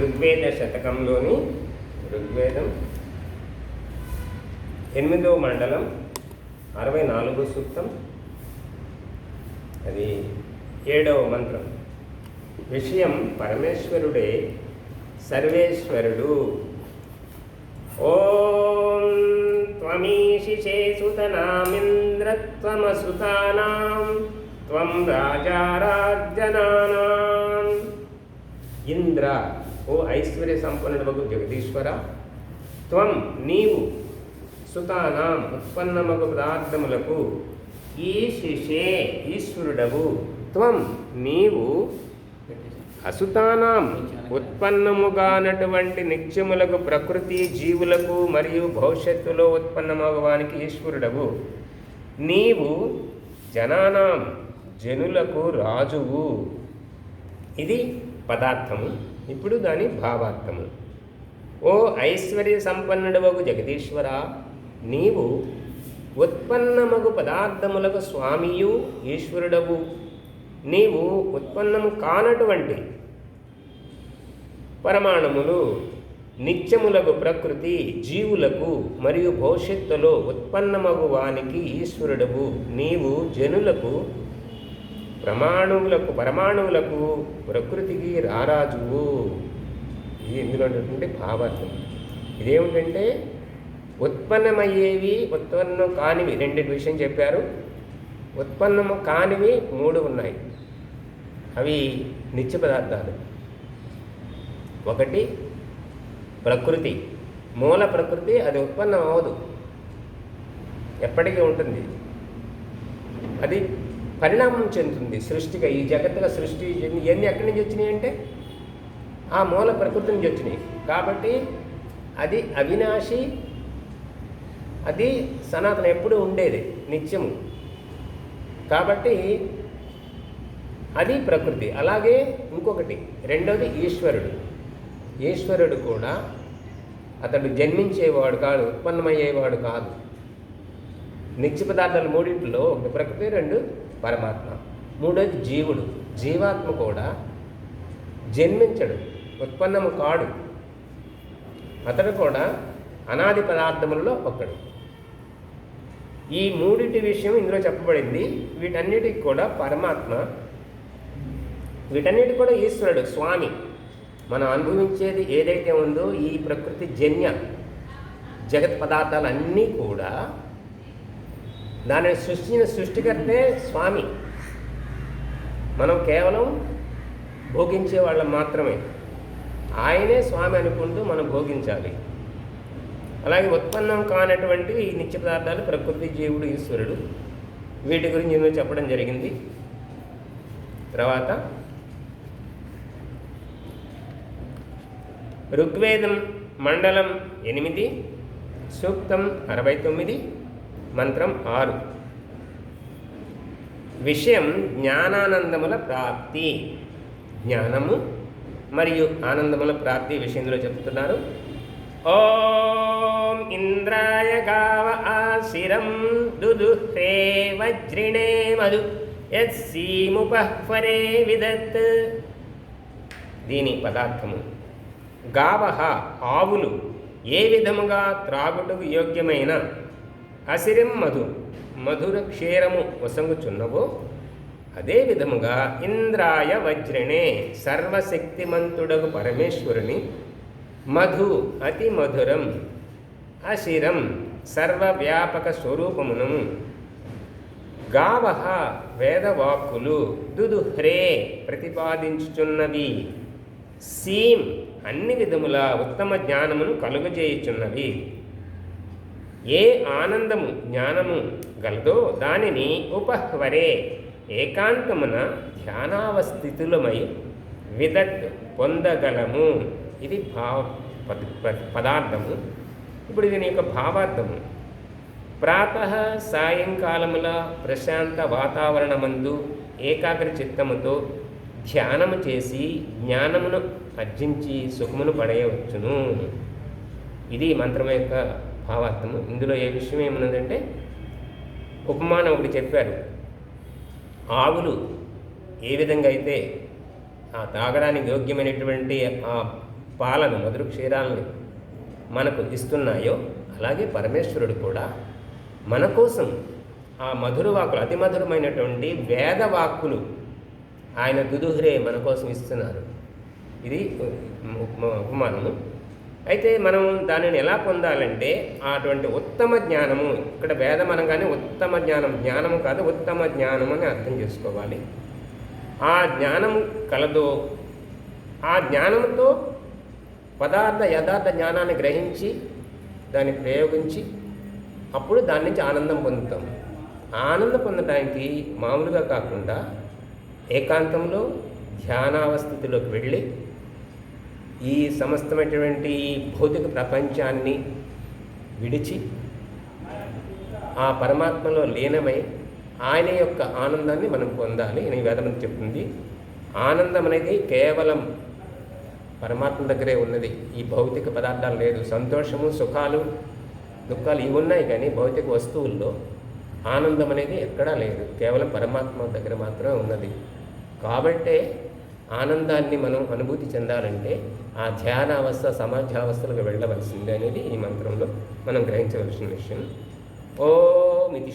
ఋగ్వేద శతకంలోని ఋగ్వేదం 8వ మండలం 64వ సూక్తం, అది 7వ మంత్రం. విషయం పరమేశ్వరుడే సర్వేశ్వరుడు. ఓం త్వమీశిషే సుతనామింద్రత్వమసుతానాం త్వం రాజారాజ్యనానాం. ఇంద్ర, ఓ ఐశ్వర్య సంపన్నుడవగు జగదీశ్వర, త్వం నీవు, సుతానాం ఉత్పన్నమగు పదార్థములకు, ఈశిషే ఈశ్వరుడవు, త్వం నీవు, అసుతానాం ఉత్పన్నముగానటువంటి నిత్యములకు ప్రకృతి జీవులకు మరియు భవిష్యత్తులో ఉత్పన్నమగవానికి ఈశ్వరుడవు. నీవు జనానాం జనులకు రాజువు. ఇది పదార్థము. ఇప్పుడు దాని భావార్థము. ఓ ఐశ్వర్య సంపన్నుడవగు జగదీశ్వర, నీవు ఉత్పన్నమగు పదార్థములకు స్వామియు ఈశ్వరుడవు. నీవు ఉత్పన్నము కానటువంటి పరమాణుములు, నిత్యములకు ప్రకృతి జీవులకు మరియు భవిష్యత్తులో ఉత్పన్నమగు వానికి ఈశ్వరుడవు. నీవు జనులకు, పరమాణువులకు ప్రకృతికి రారాజువు. ఇది ఇందులో ఉన్నటువంటి భావార్థం. ఇదేమిటంటే ఉత్పన్నమయ్యేవి, ఉత్పన్నం కానివి రెండింటి విషయం చెప్పారు. ఉత్పన్నము కానివి 3 ఉన్నాయి. అవి నిత్య పదార్థాలు. ఒకటి ప్రకృతి, మూల ప్రకృతి. అది ఉత్పన్నం అవ్వదు, ఎప్పటికీ ఉంటుంది. అది పరిణామం చెందుతుంది సృష్టిగా. ఈ జగత్తుగా సృష్టి ఇవన్నీ ఎక్కడి నుంచి వచ్చినాయి అంటే ఆ మూల ప్రకృతి నుంచి వచ్చినాయి. కాబట్టి అది అవినాశి, అది సనాతనం, ఎప్పుడూ ఉండేది, నిత్యము. కాబట్టి అది ప్రకృతి. అలాగే ఇంకొకటి రెండోది ఈశ్వరుడు. ఈశ్వరుడు కూడా అతడు జన్మించేవాడు కాదు, ఉత్పన్నమయ్యేవాడు కాదు. నిత్య పదార్థాలు 3 ఒకటి ప్రకృతి, 2 పరమాత్మ, 3వది జీవుడు. జీవాత్మ కూడా జన్మించడు, ఉత్పన్నము కాడు. అతడు కూడా అనాది పదార్థములలో ఒకడు. ఈ 3 విషయం ఇందులో చెప్పబడింది. వీటన్నిటికి కూడా పరమాత్మ, వీటన్నిటికి కూడా ఈశ్వరుడు స్వామి. మనం అనుభవించేది ఏదైతే ఉందో ఈ ప్రకృతి జన్య జగత్ పదార్థాలన్నీ కూడా దానిని సృష్టించిన సృష్టికర్తే స్వామి. మనం కేవలం భోగించే వాళ్ళం మాత్రమే. ఆయనే స్వామి అనుకుంటూ మనం భోగించాలి. అలాగే ఉత్పన్నం కానటువంటి ఈ నిత్య పదార్థాలు ప్రకృతి, జీవుడు, ఈశ్వరుడు. వీటి గురించి నేను చెప్పడం జరిగింది. తర్వాత ఋగ్వేదం మండలం 8, సూక్తం 69, మంత్రం 6. విషయం జ్ఞానానందముల ప్రాప్తి. జ్ఞానము మరియు ఆనందముల ప్రాప్తి విషయంలో చెప్తున్నారు. ఓం ఇంద్రాయ గావ ఆశిరం దుదుహే వజ్రిణే మధు యస్సీముపహ్వరే విదత్. దీని పదార్థము గావహ ఆవులు ఏ విధముగా త్రాగుటకు యోగ్యమైన అసిరిం మధు మధుర క్షీరము వసంగుచున్నవో అదే విధముగా ఇంద్రాయ వజ్రణే సర్వశక్తిమంతుడగు పరమేశ్వరుని మధు అతి మధురం, అశిరం సర్వవ్యాపక స్వరూపమును, గావహ వేదవాక్కులు, దుదుహ్రే ప్రతిపాదించుచున్నవి, సీం అన్ని విధముల ఉత్తమ జ్ఞానమును కలుగజేయుచున్నవి. ఏ ఆనందము జ్ఞానము గలదో దానిని ఉపహ్వరే ఏకాంతమున ధ్యానావస్థితులమై విదత్ పొందగలము. ఇది పదార్థము. ఇప్పుడు దీని యొక్క భావార్థము. ప్రాతః సాయంకాలముల ప్రశాంత వాతావరణమందు ఏకాగ్ర చిత్తముతో ధ్యానము చేసి జ్ఞానమును అర్జించి సుఖమును పడేయవచ్చును. ఇది మంత్రం యొక్క భావార్థము. ఇందులో ఏ విషయం ఏమున్నదంటే ఉపమానం ఒకటి చెప్పారు. ఆవులు ఏ విధంగా అయితే ఆ తాగడానికి యోగ్యమైనటువంటి ఆ పాలను మధుర క్షీరాలను మనకు ఇస్తున్నాయో, అలాగే పరమేశ్వరుడు కూడా మన కోసం ఆ మధుర వాక్కులు, అతి మధురమైనటువంటి వేదవాక్కులు ఆయన దుదుహ్రే మన కోసం ఇస్తున్నారు. ఇది ఉపమానము. అయితే మనం దానిని ఎలా పొందాలంటే అటువంటి ఉత్తమ జ్ఞానము, ఇక్కడ వేదం అనగానే ఉత్తమ జ్ఞానం, జ్ఞానము కాదు ఉత్తమ జ్ఞానం అని అర్థం చేసుకోవాలి. ఆ జ్ఞానం కలదో, ఆ జ్ఞానంతో పదార్థ యథార్థ జ్ఞానాన్ని గ్రహించి దాన్ని ప్రయోగించి అప్పుడు దాని నుంచి ఆనందం పొందుతాం. ఆనందం పొందడానికి మామూలుగా కాకుండా ఏకాంతంలో ధ్యానావస్థితిలోకి వెళ్ళి ఈ సమస్తమైనటువంటి భౌతిక ప్రపంచాన్ని విడిచి ఆ పరమాత్మలో లీనమై ఆయన యొక్క ఆనందాన్ని మనం పొందాలి అని వేదం చెప్తుంది. ఆనందం అనేది కేవలం పరమాత్మ దగ్గరే ఉన్నది, ఈ భౌతిక పదార్థాలు లేదు. సంతోషము, సుఖాలు, దుఃఖాలు ఇవి ఉన్నాయి, కానీ భౌతిక వస్తువుల్లో ఆనందం అనేది ఎక్కడా లేదు, కేవలం పరమాత్మ దగ్గర మాత్రమే ఉన్నది. కాబట్టే ఆనందాన్ని మనం అనుభూతి చెందాలంటే ఆ ధ్యానావస్థ, సమాధ్యావస్థలకు వెళ్ళవలసిందే అనేది ఈ మంత్రంలో మనం గ్రహించవలసిన విషయం. ఓం ఇది